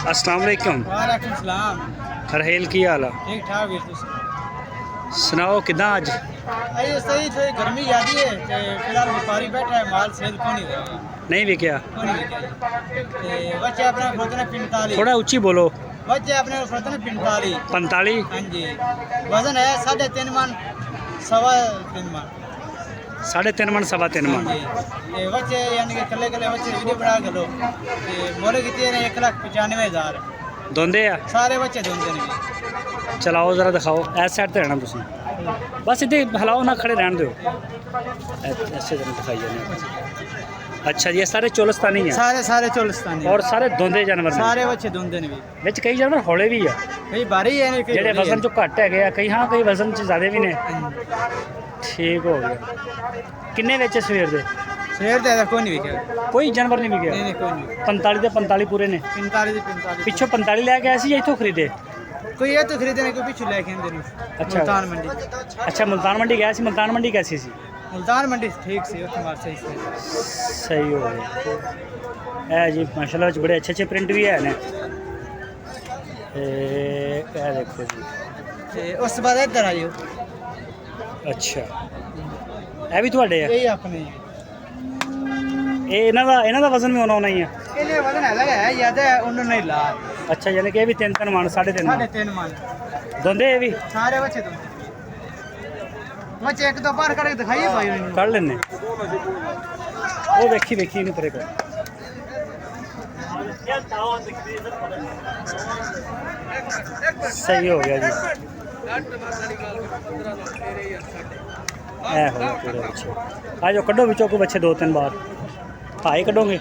अस्सलाम वालेकुम। वालेकुम सलाम। रहेल की हाल है? ठीक ठाक वीर तुसी सुनाओ किदा अज? अरे सही थोड़ी गर्मी ज्यादा है ते फिलहाल व्यापारी बैठा है माल सेल को नहीं रहा नहीं विकया? को नहीं बिका ते बच्चे अपने फरतने 45 थोड़ा उच्ची बोलो। बच्चे अपने फरतने 45 45 हाँ जी वजन है 3.5 मन 3.5 मन 3.5 मन 3.5 मन। हाँ जी ते बच्चे यानी कि कल्ले कल्ले बच्चे वीडियो बना के लो ते मोले कितने ने 1,95,000 दोंदे आ? सारे बच्चे दोंदे ने चलाओ जरा दिखाओ इस साइड ते रहना तुसी बस इधे हिलाओ ना खड़े रहने दो ऐसे तरह दिखाई जाने। अच्छा जी ये सारे चोलस्तानी हैं? सारे चोलिस्तानी और सारे दोंदे जानवर ने? सारे बच्चे दोंदे ने भी विच कई जानवर हौले भी आ कई बारी है ने जेडे वजन चो घट है कई हाँ कई वजन च ज्यादा भी ने। ठीक हो गया। किन्ने बेचे सवेर दे? शेर दे कोई नहीं बिका कोई जानवर नहीं बिके? नहीं कोई नहीं 45 ਦੇ 45 पूरे ने? 45 पिछों 45 लेके आए सी या इथों खरीदे? कोई ये तो खरीदने कोई पीछे लेके आंदे ने अच्छा। मुल्तान मंडी अच्छा मुल्तान मंडी गया सी। मुल्तान मंडी कैसी सी? मुल्तान मंडी ठीक सी उस मार सही से सही हो गया है जी माशाल्लाह च बड़े अच्छे अच्छे प्रिंट भी है ने। ये देखो जी ते उस बाद इधर आइयो अच्छा ਇਹ ਵੀ ਤੁਹਾਡੇ ਆ? यही अपने ਇਹ ਇਹਨਾਂ ਦਾ ਵਜ਼ਨ ਵੀ ਹੋਣਾ ਹੀ ਆ? ਇਹਨੇ ਵਜ਼ਨ ਹੈਗਾ ਹੈ ਜਿਆਦਾ ਉਹਨਾਂ ਨੇ ਲਾ ਅੱਛਾ ਯਾਨੀ ਕਿ ਇਹ ਵੀ 3 ਮਣ 3.5 ਮਣ 3.5 मन ਦੋਂਦੇ ਇਹ ਵੀ? सारे बच्चे दोंदे बच्चे एक दो बार करके दिखाइए भाई इन्हें ਕੱਢ ਲੈਣੇ ਉਹ ਵੇਖੀ ਇਹਨੂੰ ਪਰੇ ਕਰ। ਸਹੀ ਹੋ ਗਿਆ ਜੀ ਐ ਹੋ ਪੂਰੇ ਬੱਚੇ ਆ ਜਾਓ ਕੱਢੋ ਵਿੱਚੋਂ ਕੋਈ ਬੱਚੇ 2-3 ਬਾਰ ਭਾਈ ਕੱਢੋਗੇ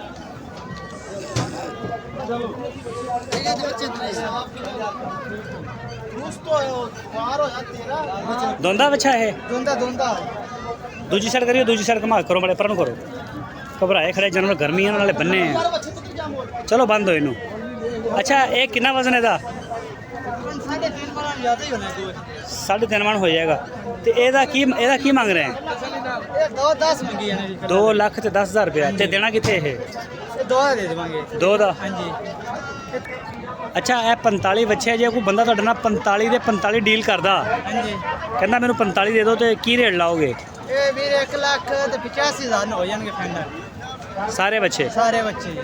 ਦੋਂਦਾ ਬੱਚਾ ਇਹ? दोंदा ਦੂਜੀ ਸਾਈਡ ਕਰਿਓ ਦੂਜੀ ਸਾਈਡ ਘੁਮਾ ਕਰੋ ਮਾੜੇ ਪਰ ਨੂੰ ਕਰੋ ਘਬਰਾਏ ਖੜੇ ਜਾਨਵਰ ਗਰਮੀਆਂ ਨਾਲੇ ਬੰਨੇ ਆ ਚਲੋ ਬੰਦ ਹੋ ਇਹਨੂੰ। ਅੱਛਾ ਇਹ ਕਿੰਨਾ ਵਜ਼ਨ ਇਹਦਾ? 3.5 मन ज्यादा ही होना है 3.5 ਮਣ ਹੋ ਜਾਏਗਾ। ਤੇ ਇਹਦਾ ਕੀ ਮੰਗ ਰਹੇ ਹੈ? ये 2.10 मंगी है 2,10,000 रुपया। ਤੇ ਦੇਣਾ ਕਿੱਥੇ ਇਹ? ये 2 दे देवांगे ਦੋ ਦਾ? हाँ जी ਅੱਛਾ ਇਹ 45 ਬੱਚੇ ਜੇ ਕੋਈ ਬੰਦਾ ਤੁਹਾਡੇ ਨਾਲ 45 ਦੇ 45 ਡੀਲ ਕਰਦਾ हाँ जी ਕਹਿੰਦਾ ਮੈਨੂੰ 45 ਦੇ ਦਿਓ ਤੇ ਕੀ ਰੇਟ ਲਾਓਗੇ? ये मेरे 1,85,000 हो जाएंगे फाइनल ਸਾਰੇ ਬੱਚੇ? सारे बच्चे जी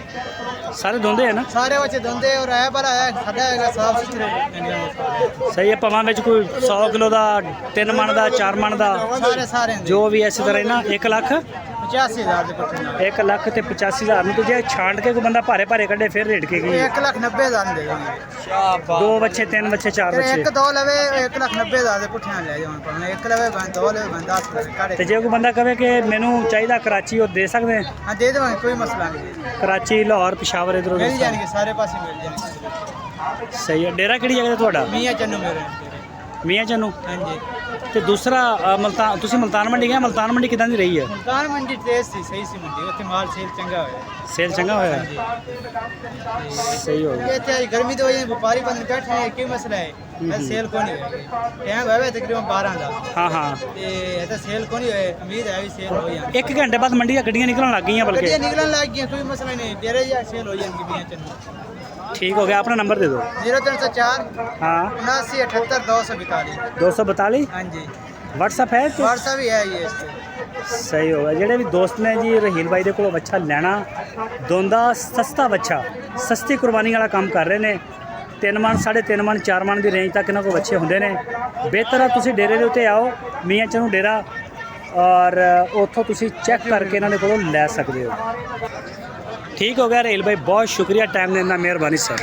ਸਾਰੇ ਦੋਂਦੇ ਹੈ ਨਾ? सारे बच्चे दोंदे और है बड़ा है सादा है साफ सुथरे ਸਹੀ ਹੈ ਭਵਾਂ ਵਿੱਚ ਕੋਈ 100 ਕਿਲੋ ਦਾ 3 ਮਣ ਦਾ 4 ਮਣ ਦਾ सारे ਜੋ ਵੀ ਇਸੇ ਤਰ੍ਹਾਂ ਨਾ 1,85,000 85,000 ਦੇ ਪੱਠੇ ਨਾਲ 1,85,000 ਨੂੰ ਤੇ ਜੇ ਛਾਂਟ ਕੇ ਕੋਈ ਬੰਦਾ ਭਾਰੇ ਕੱਢੇ ਫਿਰ ਰੇਟ ਕੇ ਕੀ? 1,90,000 ਦੇ ਦਾਂਗੇ ਦੋ ਬੱਚੇ 3 ਬੱਚੇ 4 ਫਿਰ ਬੱਚੇ ਇੱਕ ਦੋ ਲਵੇ 1,90,000 ਦੇ ਪੁੱਠੇ ਨਾਲ ਲੈ ਜਾਣ ਪਾਉਣਾ ਇੱਕ ਲਵੇ ਬੰਦ ਦੋ ਲਵੇ ਬੰਦ 10 ਤੇ ਕਾੜੇ ਜੇ ਕੋਈ ਬੰਦਾ ਕਹੇ ਕਿ ਮੈਨੂੰ ਚਾਹੀਦਾ ਕਰਾਚੀ ਉਹ ਦੇ ਸਕਦੇ ਆ? ਹਾਂ ਦੇ ਦੇਵਾਂਗੇ ਕੋਈ ਮਸਲਾ ਨਹੀਂ ਕਰਾਚੀ ਲਾਹੌਰ ਪਿਸ਼ਾਵਰ ਇਧਰੋਂ ਮਿਲ ਜਾਣਗੇ ਸਾਰੇ ਪਾਸੇ ਮਿਲ ਜਾਣਗੇ ਸਹੀ ਹੈ। ਡੇਰਾ ਕਿਹੜੀ ਜਗ੍ਹਾ ਤੇ ਤੁਹਾਡਾ? ਮੀਆਂ ਚੰਨੂ ਮੇਰੇ ਮੀਆਂ ਚੰਨੂ। ਹਾਂਜੀ ਤੇ ਦੂਸਰਾ ਮਲਤਾਨ ਤੁਸੀਂ ਮਲਤਾਨ ਮੰਡੀ ਗਏ? ਮਲਤਾਨ ਮੰਡੀ ਕਿਦਾਂ ਦੀ ਰਹੀ ਹੈ? ਮੁਲਤਾਨ ਮੰਡੀ ਤੇਜ਼ ਸੀ ਸਹੀ ਸੀ ਮੰਡੀ ਉੱਥੇ ਮਾਲ ਸੇਲ ਚੰਗਾ ਹੋਇਆ ਸੇਲ ਚੰਗਾ ਹੋਇਆ? ਹਾਂਜੀ ਸਹੀ ਹੋ ਗਿਆ। ये तो गर्मी तो वजह व्यापारी बंद बैठे हैं की मसला है सेल को नहीं होगी टाइम है तकरीबन 12 का ਹਾਂ ਹਾਂ तो सेल को नहीं होए उम्मीद है भी सेल हो जाए 1 ਘੰਟੇ ਬਾਅਦ ਮੰਡੀ ਦੀਆਂ ਗੱਡੀਆਂ ਨਿਕਲਣ ਲੱਗ ਗਈਆਂ गड्डियां ਬਲਕਿ। निकलने लग गई कोई मसला नहीं डेरे या सेल हो जाएंगी मियां चन्नू ठीक हो गया। अपना नंबर दे दो। 0304 हाँ 79 242 242 हाँ जी व्हाट्सअप है? व्हाट्सएप भी है ये ਸਹੀ ਹੋਗਾ। ਜਿਹੜੇ ਵੀ ਦੋਸਤ ਨੇ ਜੀ ਰਹੀਲ ਬਾਈ ਦੇ ਕੋਲੋਂ ਬੱਚਾ ਲੈਣਾ ਦੋਂਦਾ ਸਸਤਾ ਬੱਚਾ ਸਸਤੀ ਕੁਰਬਾਨੀ ਵਾਲਾ ਕੰਮ ਕਰ ਰਹੇ ਨੇ 3 ਮਣ 3.5 ਮਣ 4 ਮਣ ਦੀ ਰੇਂਜ ਤੱਕ ਇਹਨਾਂ ਕੋਲ ਬੱਚੇ ਹੁੰਦੇ ਨੇ। ਬਿਹਤਰ ਆ ਤੁਸੀਂ ਡੇਰੇ ਦੇ ਉੱਤੇ ਆਓ ਮੀਆਂ ਚੰਨੂ ਡੇਰਾ ਔਰ ਉੱਥੋਂ ਤੁਸੀਂ ਚੈੱਕ ਕਰਕੇ ਇਹਨਾਂ ਦੇ ਕੋਲੋਂ ਲੈ ਸਕਦੇ ਹੋ। ਠੀਕ ਹੋ ਗਿਆ ਰਹੀਲ ਬਾਈ ਬਹੁਤ ਸ਼ੁਕਰੀਆ ਟਾਈਮ ਦੇਣ ਦਾ ਮਿਹਰਬਾਨੀ ਸਰ।